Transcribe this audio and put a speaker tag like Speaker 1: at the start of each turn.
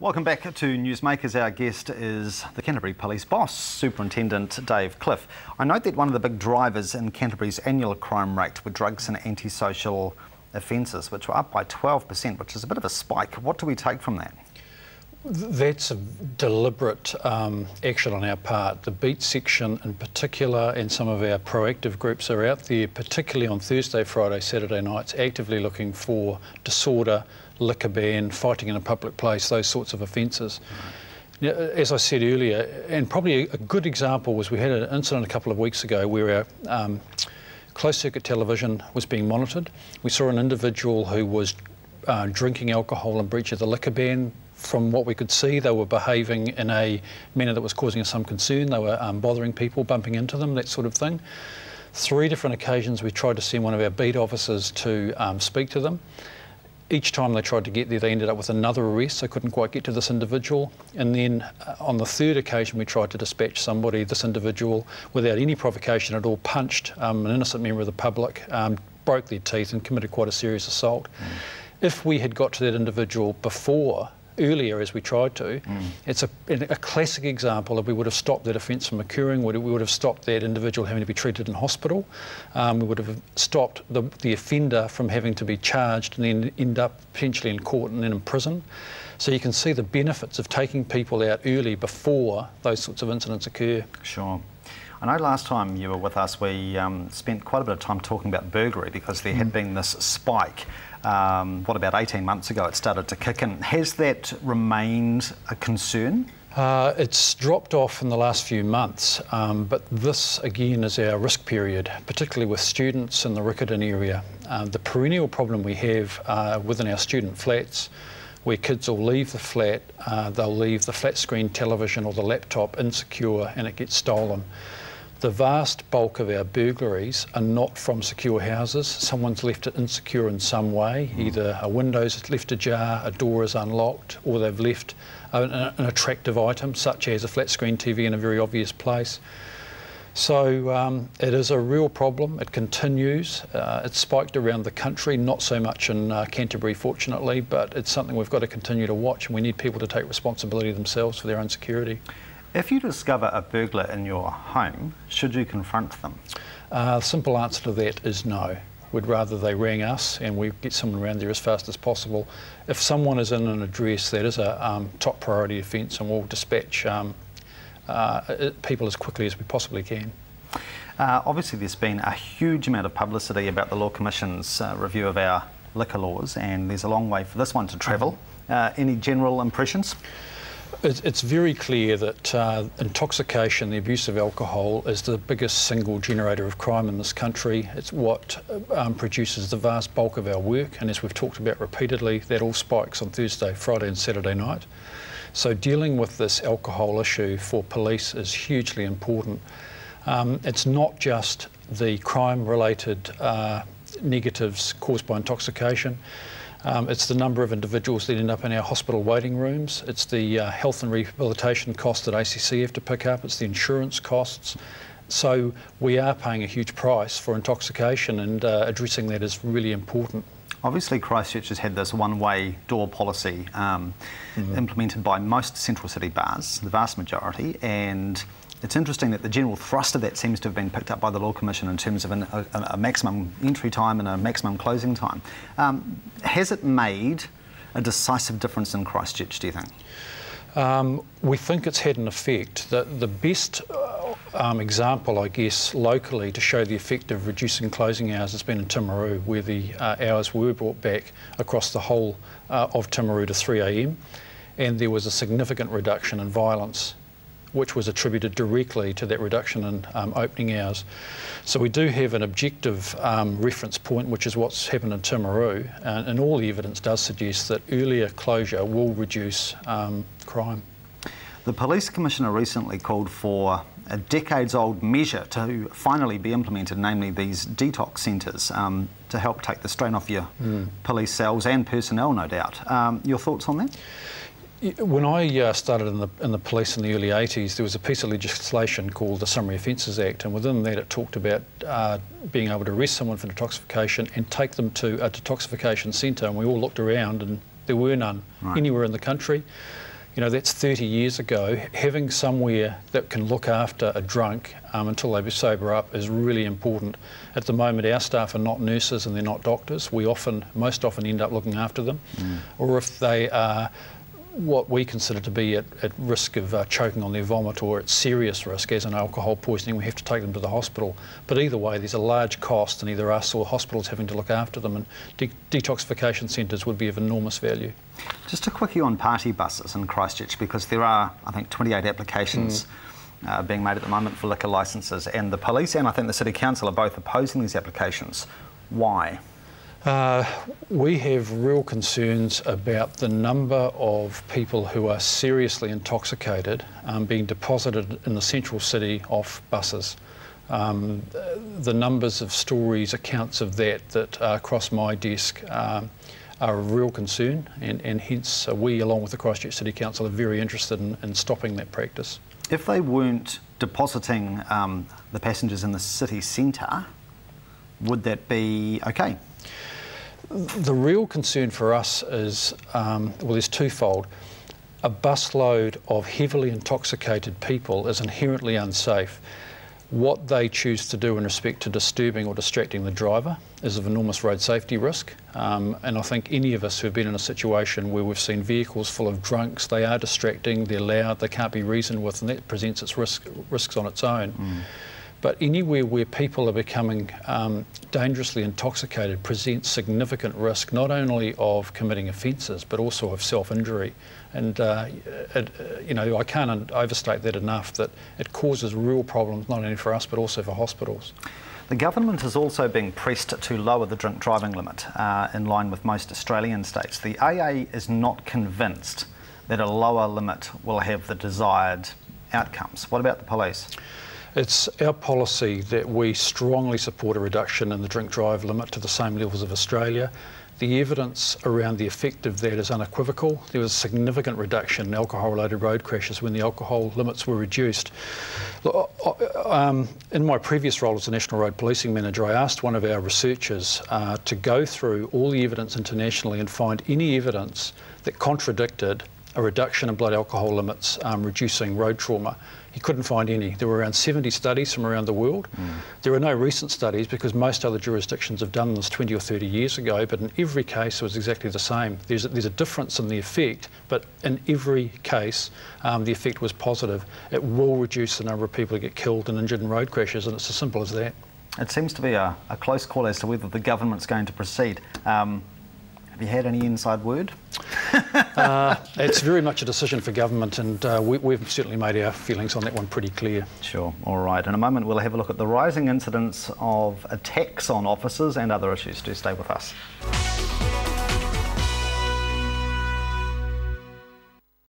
Speaker 1: Welcome back to Newsmakers. Our guest is the Canterbury Police Boss, Superintendent Dave Cliff. I note that one of the big drivers in Canterbury's annual crime rate were drugs and antisocial offences, which were up by 12%, which is a bit of a spike. What do we take from that?
Speaker 2: That's a deliberate action on our part. The beat section in particular and some of our proactive groups are out there, particularly on Thursday, Friday, Saturday nights, actively looking for disorder, liquor ban, fighting in a public place, those sorts of offences. Now, as I said earlier, and probably a good example was we had an incident a couple of weeks ago where our closed circuit television was being monitored. We saw an individual who was drinking alcohol in breach of the liquor ban. From what we could see, they were behaving in a manner that was causing us some concern. They were bothering people, bumping into them, that sort of thing. 3 different occasions we tried to send one of our beat officers to speak to them. Each time they tried to get there, they ended up with another arrest. They couldn't quite get to this individual. And then on the 3rd occasion, we tried to dispatch somebody. This individual, without any provocation at all, punched an innocent member of the public, broke their teeth and committed quite a serious assault. If we had got to that individual earlier as we tried to, it's a classic example of we would have stopped that offence from occurring. We would have stopped that individual having to be treated in hospital. We would have stopped the offender from having to be charged and then end up potentially in court and then in prison. So you can see the benefits of taking people out early before those sorts of incidents occur.
Speaker 1: Sure. I know last time you were with us, we spent quite a bit of time talking about burglary because there had been this spike. About 18 months ago it started to kick in. Has that remained a concern?
Speaker 2: It's dropped off in the last few months, but this again is our risk period, particularly with students in the Riccarton area. The perennial problem we have within our student flats, where kids will leave the flat, they'll leave the flat screen television or the laptop insecure and it gets stolen. The vast bulk of our burglaries are not from secure houses. Someone's left it insecure in some way. Either a window's left ajar, a door is unlocked, or they've left an attractive item, such as a flat screen TV in a very obvious place. So it is a real problem. It continues. It's spiked around the country, not so much in Canterbury, fortunately, but it's something we've got to continue to watch, and we need people to take responsibility themselves for their own security.
Speaker 1: If you discover a burglar in your home, should you confront them?
Speaker 2: The simple answer to that is no. We'd rather they rang us and we get someone around there as fast as possible. If someone is in an address, that is a top priority offence, and we'll dispatch people as quickly as we possibly can.
Speaker 1: Obviously there's been a huge amount of publicity about the Law Commission's review of our liquor laws, and there's a long way for this one to travel. Any general impressions?
Speaker 2: It's very clear that intoxication, the abuse of alcohol, is the biggest single generator of crime in this country. It's what produces the vast bulk of our work, and as we've talked about repeatedly, that all spikes on Thursday, Friday and Saturday night. So dealing with this alcohol issue for police is hugely important. It's not just the crime-related negatives caused by intoxication. It's the number of individuals that end up in our hospital waiting rooms. It's the health and rehabilitation costs that ACC have to pick up. It's the insurance costs. So we are paying a huge price for intoxication, and addressing that is really important.
Speaker 1: Obviously Christchurch has had this one-way door policy implemented by most central city bars, the vast majority, and it's interesting that the general thrust of that seems to have been picked up by the Law Commission in terms of a maximum entry time and a maximum closing time. Has it made a decisive difference in Christchurch, do you think?
Speaker 2: We think it's had an effect. The best example, I guess, locally to show the effect of reducing closing hours has been in Timaru, where the hours were brought back across the whole of Timaru to 3 a.m, and there was a significant reduction in violence, which was attributed directly to that reduction in opening hours. So we do have an objective reference point, which is what's happened in Timaru, and all the evidence does suggest that earlier closure will reduce crime.
Speaker 1: The Police Commissioner recently called for a decades-old measure to finally be implemented, namely these detox centres, to help take the strain off your police cells and personnel, no doubt. Your thoughts on that?
Speaker 2: When I started in the police in the early 80s, there was a piece of legislation called the Summary Offences Act, and within that it talked about being able to arrest someone for detoxification and take them to a detoxification centre, and we all looked around and there were none anywhere in the country. that's 30 years ago. Having somewhere that can look after a drunk until they sober up is really important. At the moment, our staff are not nurses and they're not doctors. We most often end up looking after them. Or if they are what we consider to be at risk of choking on their vomit or at serious risk as an alcohol poisoning, we have to take them to the hospital. But either way, there's a large cost, and either us or hospitals having to look after them, and detoxification centres would be of enormous value.
Speaker 1: Just a quickie on party buses in Christchurch, because there are, I think, 28 applications being made at the moment for liquor licences, and the police and I think the City Council are both opposing these applications. Why?
Speaker 2: We have real concerns about the number of people who are seriously intoxicated being deposited in the central city off buses. The numbers of stories, accounts of that cross my desk are a real concern, and hence we, along with the Christchurch City Council, are very interested in stopping that practice. If
Speaker 1: they weren't depositing the passengers in the city centre, would that be okay?
Speaker 2: The real concern for us is, there's twofold. A busload of heavily intoxicated people is inherently unsafe. What they choose to do in respect to disturbing or distracting the driver is of enormous road safety risk. And I think any of us who have been in a situation where we've seen vehicles full of drunks, they are distracting, they're loud, they can't be reasoned with, and that presents its risks on its own. But anywhere where people are becoming dangerously intoxicated presents significant risk, not only of committing offences, but also of self-injury. And I can't overstate that enough, that it causes real problems, not only for us, but also for hospitals.
Speaker 1: The government is also being pressed to lower the drink driving limit in line with most Australian states. The AA is not convinced that a lower limit will have the desired outcomes. What about the police?
Speaker 2: It's our policy that we strongly support a reduction in the drink drive limit to the same levels of Australia. The evidence around the effect of that is unequivocal. There was a significant reduction in alcohol-related road crashes when the alcohol limits were reduced. In my previous role as a National Road Policing Manager, I asked one of our researchers to go through all the evidence internationally and find any evidence that contradicted a reduction in blood alcohol limits reducing road trauma. He couldn't find any. There were around 70 studies from around the world. There are no recent studies because most other jurisdictions have done this 20 or 30 years ago, but in every case it was exactly the same. There's a difference in the effect, but in every case the effect was positive. It will reduce the number of people who get killed and injured in road crashes, and it's as simple as that.
Speaker 1: It seems to be a close call as to whether the government's going to proceed. Have you had any inside word?
Speaker 2: It's very much a decision for government, and we've certainly made our feelings on that one pretty clear.
Speaker 1: Sure. All right. In a moment we'll have a look at the rising incidence of attacks on officers and other issues. Do stay with us.